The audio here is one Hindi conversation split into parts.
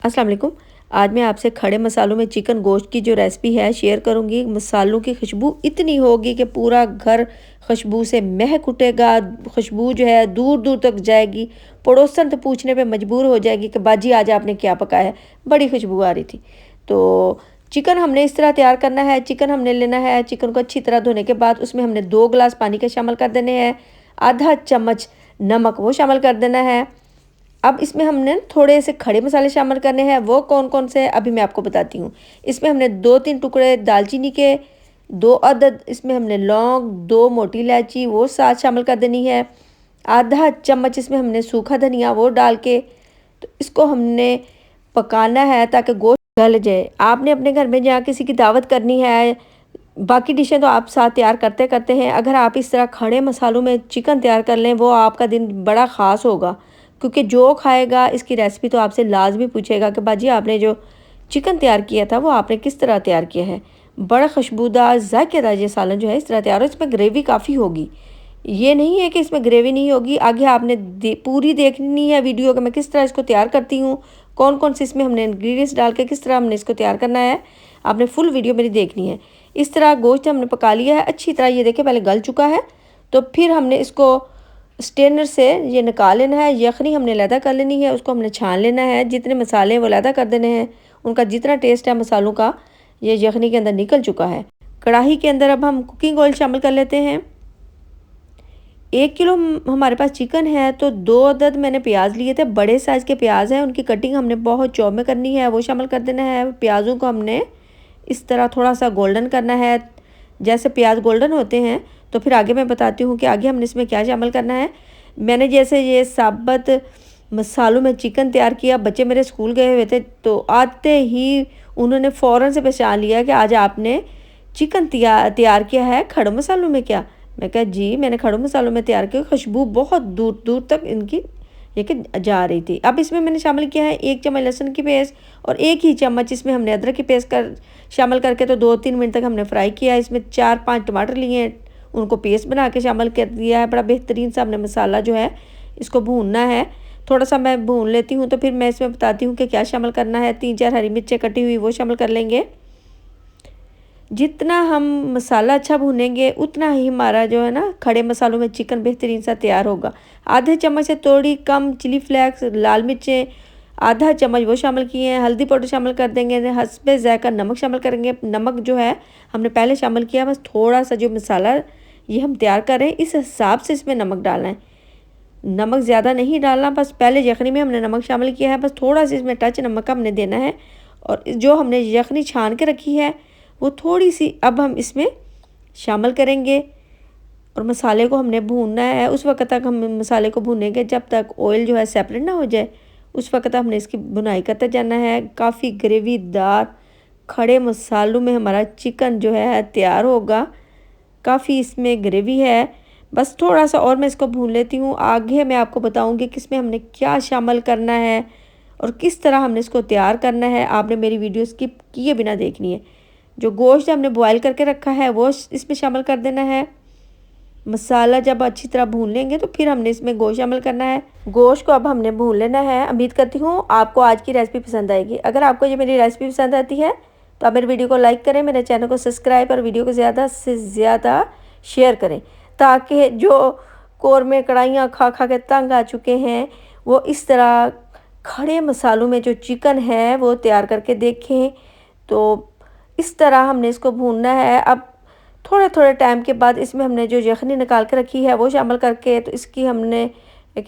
अस्सलाम वालेकुम। आज मैं आपसे खड़े मसालों में चिकन गोश्त की जो रेसिपी है शेयर करूंगी। मसालों की खुशबू इतनी होगी कि पूरा घर खुशबू से महक उठेगा। खुशबू जो है दूर दूर तक जाएगी। पड़ोसन तो पूछने पे मजबूर हो जाएगी कि बाजी आज आपने क्या पकाया है। बड़ी खुशबू आ रही थी। तो चिकन हमने इस तरह तैयार करना है। चिकन हमने लेना है। चिकन को अच्छी तरह धोने के बाद उसमें हमने 2 गिलास पानी के शामिल कर देने हैं। आधा चम्मच नमक वो शामिल कर देना है। अब इसमें हमने थोड़े से खड़े मसाले शामिल करने हैं। वो कौन कौन से अभी मैं आपको बताती हूँ। इसमें हमने 2-3 टुकड़े दालचीनी के, 2 अदद इसमें हमने लौंग, 2 मोटी इलायची वो साथ शामिल कर देनी है। आधा चम्मच इसमें हमने सूखा धनिया वो डाल के तो इसको हमने पकाना है ताकि गोश्त गल जाए। आपने अपने घर में जहाँ किसी की दावत करनी है, बाकी डिशें तो आप साथ तैयार करते करते हैं। अगर आप इस तरह खड़े मसालों में चिकन तैयार कर लें वो आपका दिन बड़ा ख़ास होगा, क्योंकि जो खाएगा इसकी रेसिपी तो आपसे लाजमी पूछेगा कि बाजी आपने जो चिकन तैयार किया था वो आपने किस तरह तैयार किया है। बड़ा खुशबूदार जायकेदार ये सालन जो है इस तरह तैयार हो। इसमें ग्रेवी काफ़ी होगी। ये नहीं है कि इसमें ग्रेवी नहीं होगी। आगे आपने पूरी देखनी है वीडियो कि मैं किस तरह इसको तैयार करती हूँ, कौन कौन से इसमें हमने इंग्रेडिएंट्स डाल के किस तरह हमने इसको तैयार करना है। आपने फुल वीडियो मेरी देखनी है। इस तरह गोश्त हमने पका लिया है अच्छी तरह। ये देखें पहले गल चुका है। तो फिर हमने इसको स्ट्रेनर से ये निकाल लेना है। यखनी हमने अलहदा कर लेनी है। उसको हमने छान लेना है। जितने मसाले हैं वो अलहदा कर देने हैं। उनका जितना टेस्ट है मसालों का ये यखनी के अंदर निकल चुका है। कढ़ाई के अंदर अब हम कुकिंग ऑयल शामिल कर लेते हैं। 1 किलो हमारे पास चिकन है तो 2 अदद मैंने प्याज लिए थे। बड़े साइज़ के प्याज हैं, उनकी कटिंग हमने बहुत चौब में करनी है, वो शामिल कर देना है। प्याज़ों को हमने इस तरह थोड़ा सा गोल्डन करना है। जैसे प्याज गोल्डन होते हैं तो फिर आगे मैं बताती हूँ कि आगे हमने इसमें क्या शामिल करना है। मैंने जैसे ये साबुत मसालों में चिकन तैयार किया। बच्चे मेरे स्कूल गए हुए थे तो आते ही उन्होंने फ़ौरन से पहचान लिया कि आज आपने चिकन तैयार किया है खड़े मसालों में क्या। मैं कहा जी मैंने खड़े मसालों में तैयार किया। खुशबू बहुत दूर दूर तक इनकी ये कि जा रही थी। अब इसमें मैंने शामिल किया है 1 चम्मच लहसुन की पेस्ट और 1 ही चम्मच इसमें हमने अदरक की पेस्ट शामिल करके तो 2-3 मिनट तक हमने फ्राई किया। इसमें 4-5 टमाटर लिए हैं, उनको पेस्ट बना के शामिल कर दिया है। बड़ा बेहतरीन सा हमने मसाला जो है इसको भूनना है। थोड़ा सा मैं भून लेती हूँ तो फिर मैं इसमें बताती हूँ कि क्या शामिल करना है। 3-4 हरी मिर्चें कटी हुई वो शामिल कर लेंगे। जितना हम मसाला अच्छा भूनेंगे उतना ही हमारा जो है ना खड़े मसालों में चिकन बेहतरीन सा तैयार होगा। आधे चम्मच से थोड़ी कम चिली फ्लेक्स, लाल मिर्चें आधा चम्मच वो शामिल किए हैं। हल्दी पाउडर शामिल कर देंगे। हस्बे ज़ायका नमक शामिल करेंगे। नमक जो है हमने पहले शामिल किया, बस थोड़ा सा जो मसाला ये हम तैयार कर रहे हैं इस हिसाब से इसमें नमक डालना है। नमक ज़्यादा नहीं डालना, बस पहले यखनी में हमने नमक शामिल किया है, बस थोड़ा सा इसमें टच नमक का हमने देना है। और जो हमने यखनी छान के रखी है वो थोड़ी सी अब हम इसमें शामिल करेंगे और मसाले को हमने भूनना है। उस वक्त तक हम मसाले को भूनेंगे जब तक ऑयल जो है सेपरेट ना हो जाए। उस वक्त हमने इसकी बुनाई करते जाना है। काफ़ी ग्रेवीदार खड़े मसालों में हमारा चिकन जो है तैयार होगा। काफ़ी इसमें ग्रेवी है। बस थोड़ा सा और मैं इसको भून लेती हूँ। आगे मैं आपको बताऊँगी कि इसमें हमने क्या शामिल करना है और किस तरह हमने इसको तैयार करना है। आपने मेरी वीडियो स्किप किए बिना देखनी है। जो गोश्त हमने बॉयल करके रखा है वो इसमें शामिल कर देना है। मसाला जब अच्छी तरह भून लेंगे तो फिर हमने इसमें गोश्त शामिल करना है। गोश्त को अब हमने भून लेना है। उम्मीद करती हूँ आपको आज की रेसिपी पसंद आएगी। अगर आपको ये मेरी रेसिपी पसंद आती है तो आप मेरी वीडियो को लाइक करें, मेरे चैनल को सब्सक्राइब और वीडियो को ज़्यादा से ज़्यादा शेयर करें, ताकि जो कौरमे कढ़ाइयाँ खा खा के तंग आ चुके हैं वो इस तरह खड़े मसालों में जो चिकन है वो तैयार करके देखें। तो इस तरह हमने इसको भूनना है। अब थोड़े थोड़े टाइम के बाद इसमें हमने जो यखनी निकाल के रखी है वो शामिल करके तो इसकी हमने एक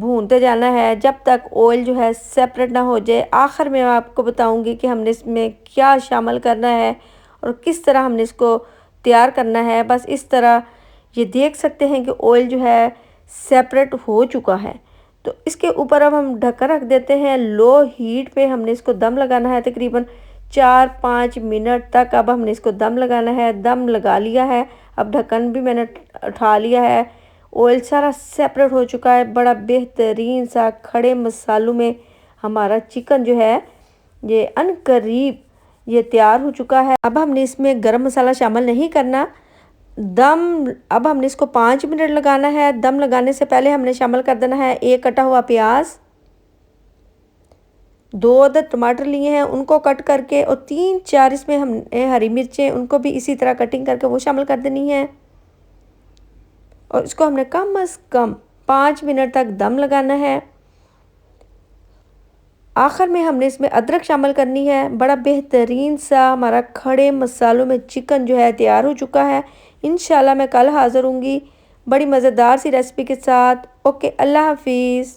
भूनते जाना है जब तक ऑयल जो है सेपरेट ना हो जाए। आखिर में आपको बताऊंगी कि हमने इसमें क्या शामिल करना है और किस तरह हमने इसको तैयार करना है। बस इस तरह ये देख सकते हैं कि ऑयल जो है सेपरेट हो चुका है। तो इसके ऊपर अब हम ढक्कन रख देते हैं। लो हीट पे हमने इसको दम लगाना है तकरीबन 4-5 मिनट तक। अब हमने इसको दम लगाना है। दम लगा लिया है। अब ढक्कन भी मैंने उठा लिया है। ऑयल सारा सेपरेट हो चुका है। बड़ा बेहतरीन सा खड़े मसालों में हमारा चिकन जो है ये अनकरीब ये तैयार हो चुका है। अब हमने इसमें गरम मसाला शामिल नहीं करना। दम अब हमने इसको 5 मिनट लगाना है। दम लगाने से पहले हमने शामिल कर देना है 1 कटा हुआ प्याज, 2 अदद टमाटर लिए हैं उनको कट करके, और 3-4 इसमें हमने हरी मिर्चें उनको भी इसी तरह कटिंग करके वो शामिल कर देनी है। और इसको हमने कम से कम 5 मिनट तक दम लगाना है। आखिर में हमने इसमें अदरक शामिल करनी है। बड़ा बेहतरीन सा हमारा खड़े मसालों में चिकन जो है तैयार हो चुका है। इंशाल्लाह मैं कल हाज़िर होंगी बड़ी मज़ेदार सी रेसिपी के साथ। ओके, अल्लाह हाफिज़।